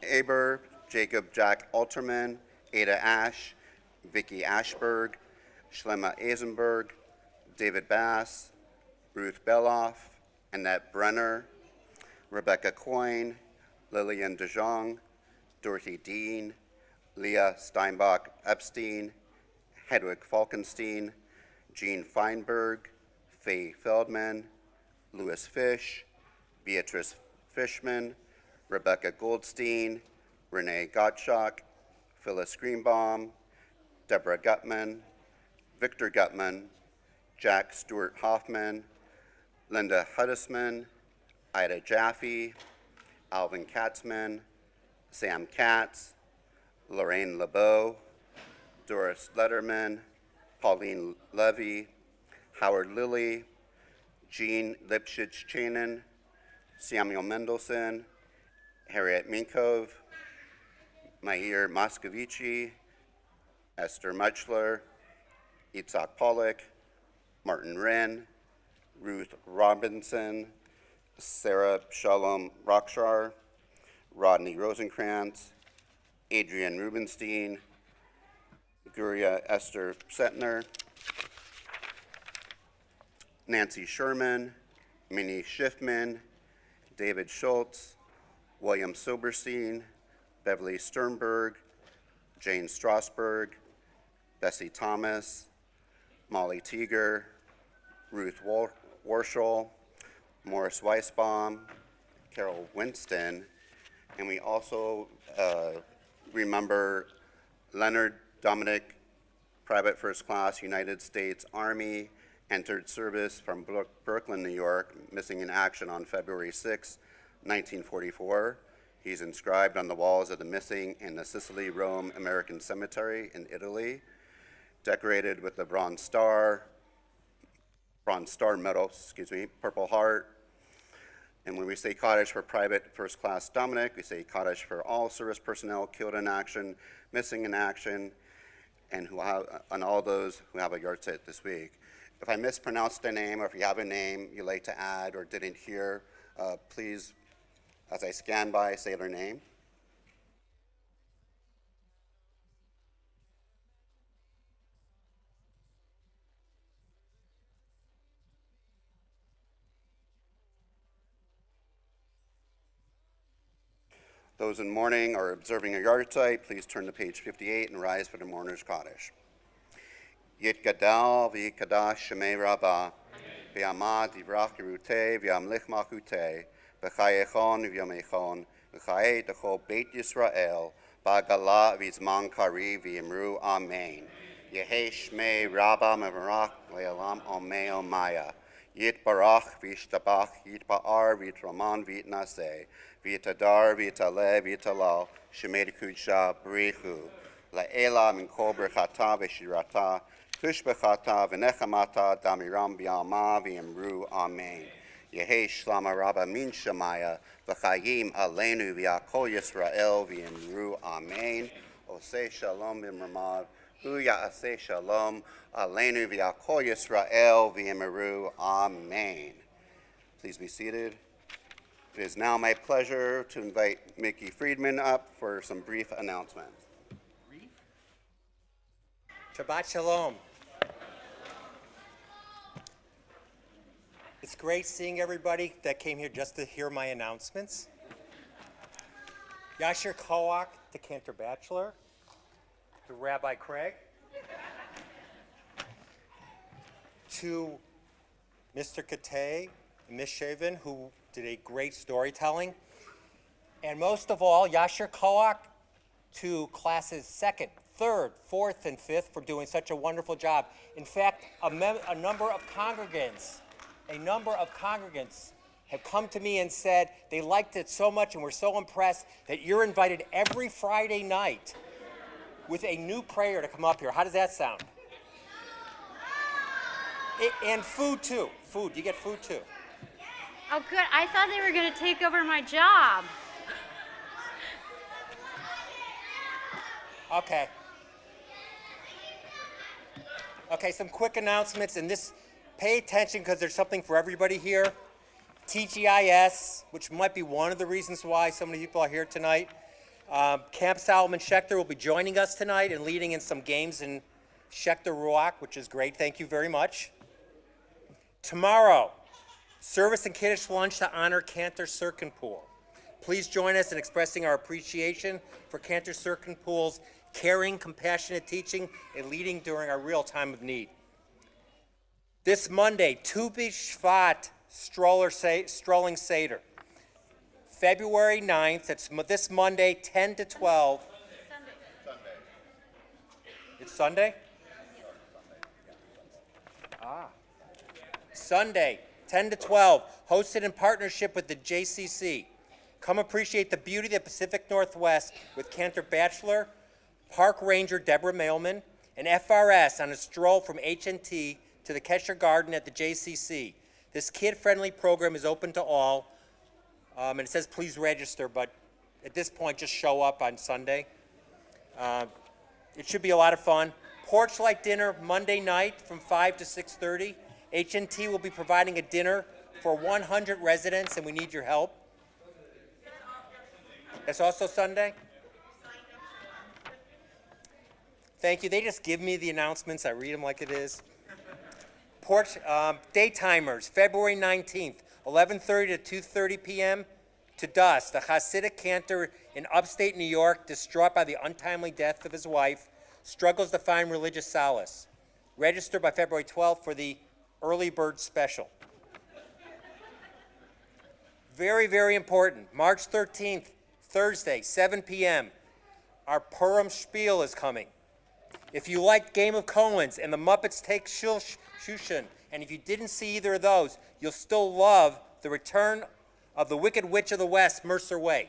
Aber, Jacob Jack Alterman, Ada Ash, Vicky Ashberg, Shlema Eisenberg, David Bass, Ruth Beloff, Annette Brenner, Rebecca Coyne, Lillian DeJong, Dorothy Dean, Leah Steinbach Epstein, Hedwig Falkenstein, Jean Feinberg, Faye Feldman, Louis Fish, Beatrice Fishman, Rebecca Goldstein, Renee Gottschalk, Phyllis Greenbaum, Deborah Gutman, Victor Gutman, Jack Stewart Hoffman, Linda Huddisman, Ida Jaffe, Alvin Katzman, Sam Katz, Lorraine LeBeau, Doris Letterman, Pauline Levy, Howard Lilly, Jean Lipschitz-Chanin, Samuel Mendelson, Harriet Minkov, Mair Moscovici, Esther Muchler, Itzhak Pollack, Martin Wren, Ruth Robinson, Sarah Shalom Rockshar, Rodney Rosenkrantz, Adrian Rubenstein, Guria Esther Setner, Nancy Sherman, Minnie Schiffman, David Schultz, William Silberstein, Beverly Sternberg, Jane Strasberg, Bessie Thomas, Molly Teeger, Ruth Warshall, Morris Weisbaum, Carol Winston, and we also remember Leonard Dominic, Private First Class, United States Army, entered service from Brooklyn, New York, missing in action on February 6, 1944. He's inscribed on the walls of the missing in the Sicily, Rome American Cemetery in Italy, decorated with the Bronze Star Medal, Purple Heart. And when we say Kaddish for Private First Class Dominic, we say Kaddish for all service personnel killed in action, missing in action, and all those who have a yard site this week. If I mispronounced a name, or if you have a name you'd like to add or didn't hear, please, as I scan by, say their name. Those in mourning or observing a yard site, please turn to page 58 and rise for the mourner's Kaddish. Yitgadal v'yikadash shemei rabbah, v'yamad yivrach yeruteh v'yamlich malchuteh, v'chayechon v'yamechon, v'chayei t'chol beit Yisrael, ba'gala v'zman kari v'yimru amen. Yehei shmei rabbah mevarach le'olam omei omaya. Yitbarach v'yishtabach, yitba'ar v'yitraman v'yitnaseh, v'yitadar v'yitaleh v'yitalal, shemei d'kudsha b'richu. La'ela min kol berchata v'shirata, kush b'chata v'nechamata, damiram b'yalma v'yimru amen. Yehei shlama rabba min shemaya, v'chayim aleinu v'yakol Yisrael v'yimru amen. Oseh shalom b'mramav, Ya'aseh shalom aleinu v'yakol Yisrael v'yimru amen. Please be seated. It is now my pleasure to invite Mickey Friedman up for some brief announcements. Shabbat Shalom. It's great seeing everybody that came here just to hear my announcements. Yasher Kowak, the Cantor Bachelor, to Rabbi Craig, to Mr. Katay and Ms. Shaven, who did a great storytelling, and most of all, Yasher Kowak to classes 2nd, 3rd, 4th, and 5th for doing such a wonderful job. In fact, a number of congregants have come to me and said they liked it so much and were so impressed that you're invited every Friday night with a new prayer to come up here. How does that sound? And food too. Food, you get food too. Oh, good. I thought they were going to take over my job. Okay. Okay, some quick announcements, and this, pay attention because there's something for everybody here. TGIS, which might be one of the reasons why so many people are here tonight. Camp Solomon Schechter will be joining us tonight and leading in some games in Schechter Ruach, which is great. Thank you very much. Tomorrow, service and Kiddush lunch to honor Cantor Serkenpool. Please join us in expressing our appreciation for Cantor Serkenpool's caring, compassionate teaching, and leading during our real time of need. This Monday, Tu B'Shvat strolling Seder. February 9th, that's this Monday, 10 to 12. It's Sunday? Sunday, 10 to 12, hosted in partnership with the JCC. Come appreciate the beauty of the Pacific Northwest with Cantor Bachelor, Park Ranger Deborah Mailman, and FRS on a stroll from H&T to the Kesher Garden at the JCC. This kid-friendly program is open to all, and it says please register, but at this point, just show up on Sunday. It should be a lot of fun. Porch light dinner Monday night from 5 to 6:30. H&T will be providing a dinner for 100 residents, and we need your help. That's also Sunday? Thank you. They just give me the announcements. I read them like it is. Porch daytimers, February 19th, 11:30 to 2:30 p.m. to dusk. The Hasidic cantor in upstate New York, distraught by the untimely death of his wife, struggles to find religious solace. Register by February 12th for the early bird special. Very, very important. March 13th, Thursday, 7 p.m. Our Purim Spiel is coming. If you liked Game of Cohen's and the Muppets Take Shushan, and if you didn't see either of those, you'll still love The Return of the Wicked Witch of the West, Mercer Way.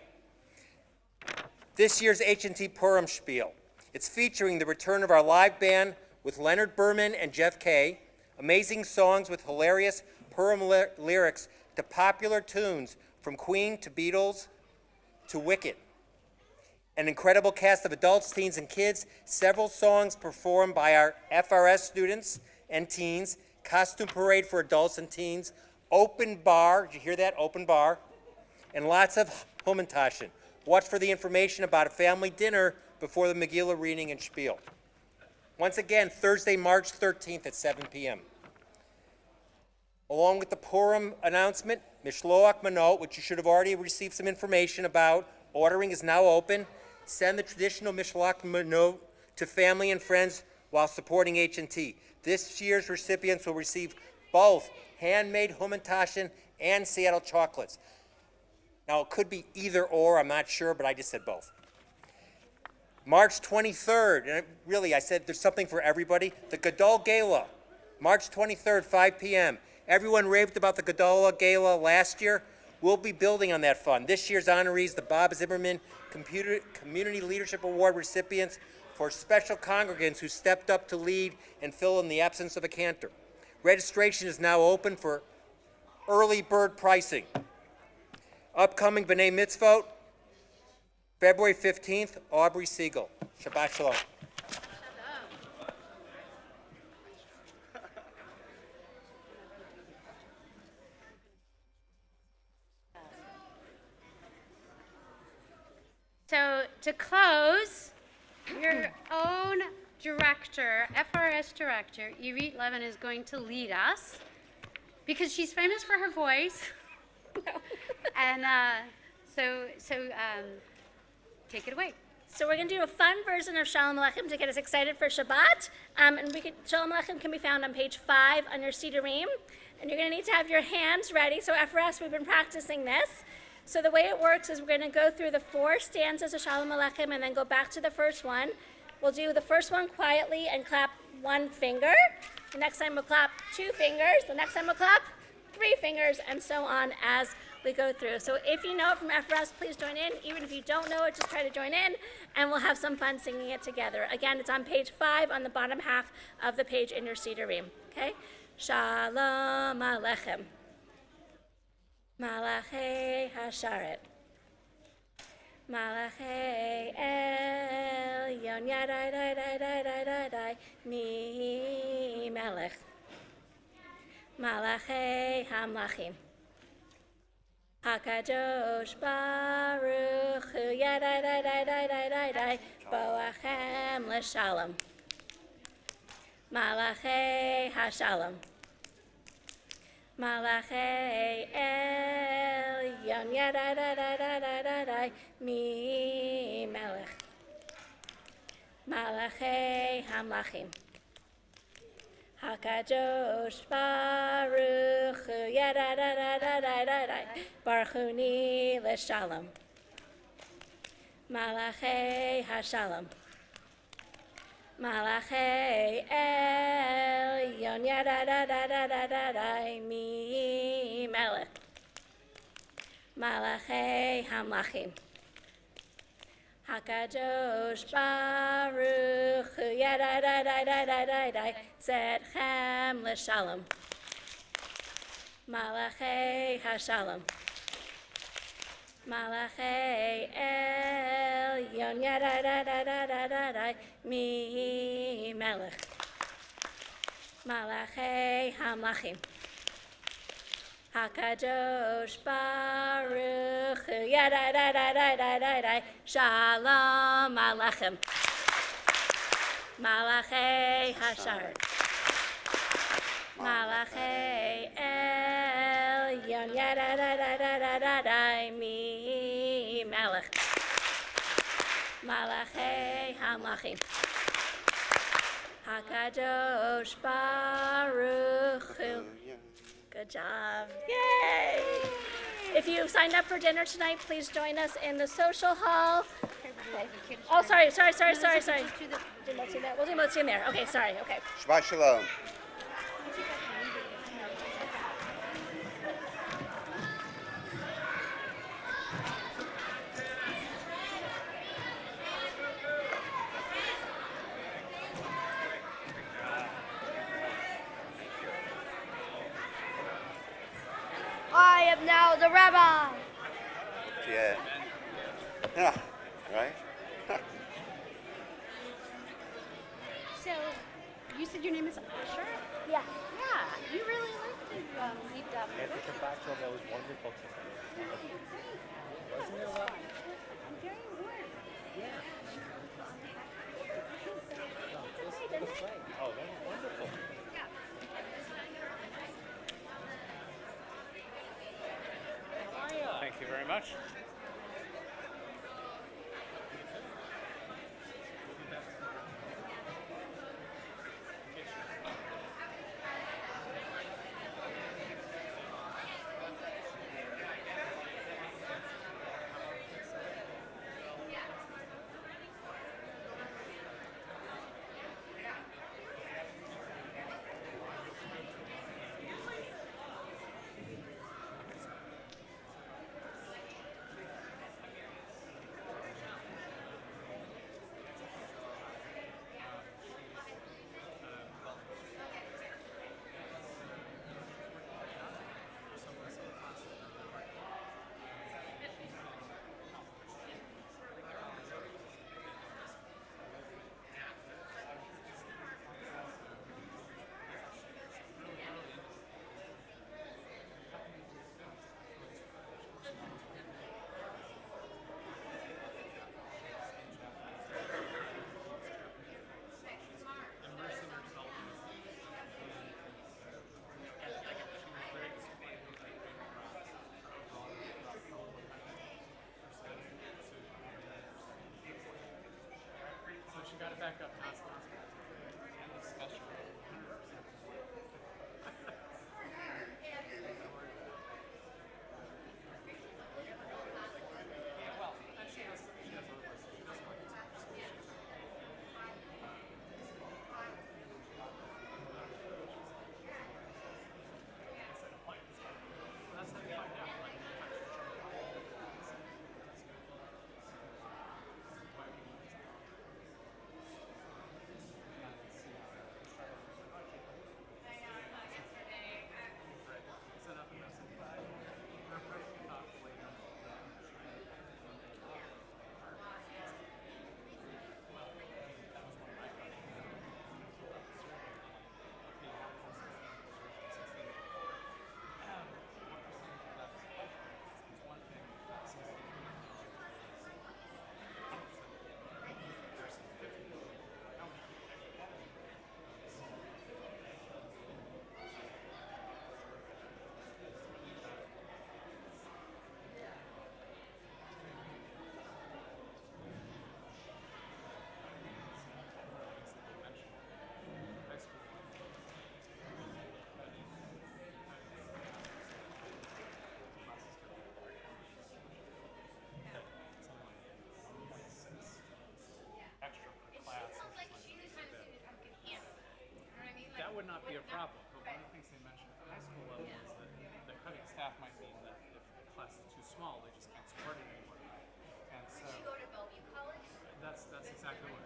This year's H&T Purim Spiel. It's featuring the return of our live band with Leonard Berman and Jeff Kay, amazing songs with hilarious Purim lyrics to popular tunes from Queen to Beatles to Wicked. An incredible cast of adults, teens, and kids, several songs performed by our FRS students and teens, costume parade for adults and teens, open bar, did you hear that? Open bar, and lots of Hummentaschen. Watch for the information about a family dinner before the Megillah reading and spiel. Once again, Thursday, March 13th at 7 p.m. Along with the Purim announcement, Mishloach Manot, which you should have already received some information about, ordering is now open. Send the traditional Mishloach Manot to family and friends while supporting H&T. This year's recipients will receive both handmade Hummentaschen and Seattle chocolates. Now, it could be either or, I'm not sure, but I just said both. March 23rd, and really, I said there's something for everybody. The Gadol Gala, March 23rd, 5 p.m. Everyone raved about the Gadol Gala last year. We'll be building on that fund. This year's honorees, the Bob Zimmerman Community Leadership Award recipients for special congregants who stepped up to lead and fill in the absence of a cantor. Registration is now open for early bird pricing. Upcoming B'nai Mitzvot, February 15th, Aubrey Siegel. Shabbat Shalom. So to close, your own director, FRS director, Irit Levin, is going to lead us because she's famous for her voice. And so take it away. So we're going to do a fun version of Shalom Aleichem to get us excited for Shabbat. Shalom Aleichem can be found on page 5 on your Sidurim. And you're going to need to have your hands ready. So FRS, we've been practicing this. So the way it works is we're going to go through the 4 stanzas of Shalom Aleichem and then go back to the first one. We'll do the first one quietly and clap 1 finger. The next time we'll clap 2 fingers. The next time we'll clap 3 fingers, and so on as we go through. So if you know it from FRS, please join in. Even if you don't know it, just try to join in, and we'll have some fun singing it together. Again, it's on page 5 on the bottom half of the page in your Sidurim. Okay? Shalom Aleichem. Malachei Hasharet. Malachei Elyon Yadai Dai Dai Dai Dai Dai Dai Mi Melech. Malachei Hamlachim. HaKadosh Baruch Hu Yadai Dai Dai Dai Dai Dai Dai Boachem L'Shalom. Malachei Hashalom. Malachei Elyon Yadai Dai Dai Dai Dai Dai Dai Mi Melech. Malachei Hamlachim. Hakadosh Baruch Hu yada da da da da da da Baruch Hu ni l'shalom Malachei Hashalom Malachei Elyon yada da da da da da da Mi Melech Malachei Hamlachim Hakadosh Baruch Hu yada da da da da da da Zetchem l'shalom Malachei Hashalom Malachei Elyon yada da da da da da da Mi Melech Malachei Hamlachim Hakadosh Baruch Hu yada da da da da da da Shalom Aleichem Malachei Hashar Malachei Elyon yada da da da da da da Mi Melech Malachei Hamlachim Hakadosh Baruch Hu. Good job. Yay! If you signed up for dinner tonight, please join us in the social hall. Oh, sorry. We'll do Motzi in there. Okay, sorry. Okay. Shabbat Shalom. I am now the rabbi. Yeah. Yeah. Right? So, you said your name is Asher? Yeah. Yeah, you really like to lead up. The backdrop, that was wonderful tonight. Wasn't it a lot? I'm very warm. Oh, that was wonderful. Thank you very much. back up. that would not be a problem. But one of the things they mentioned at the high school level is that the cutting staff might mean that if the class is too small, they just can't support it anymore. And so Did you go to Bellevue College? that's exactly what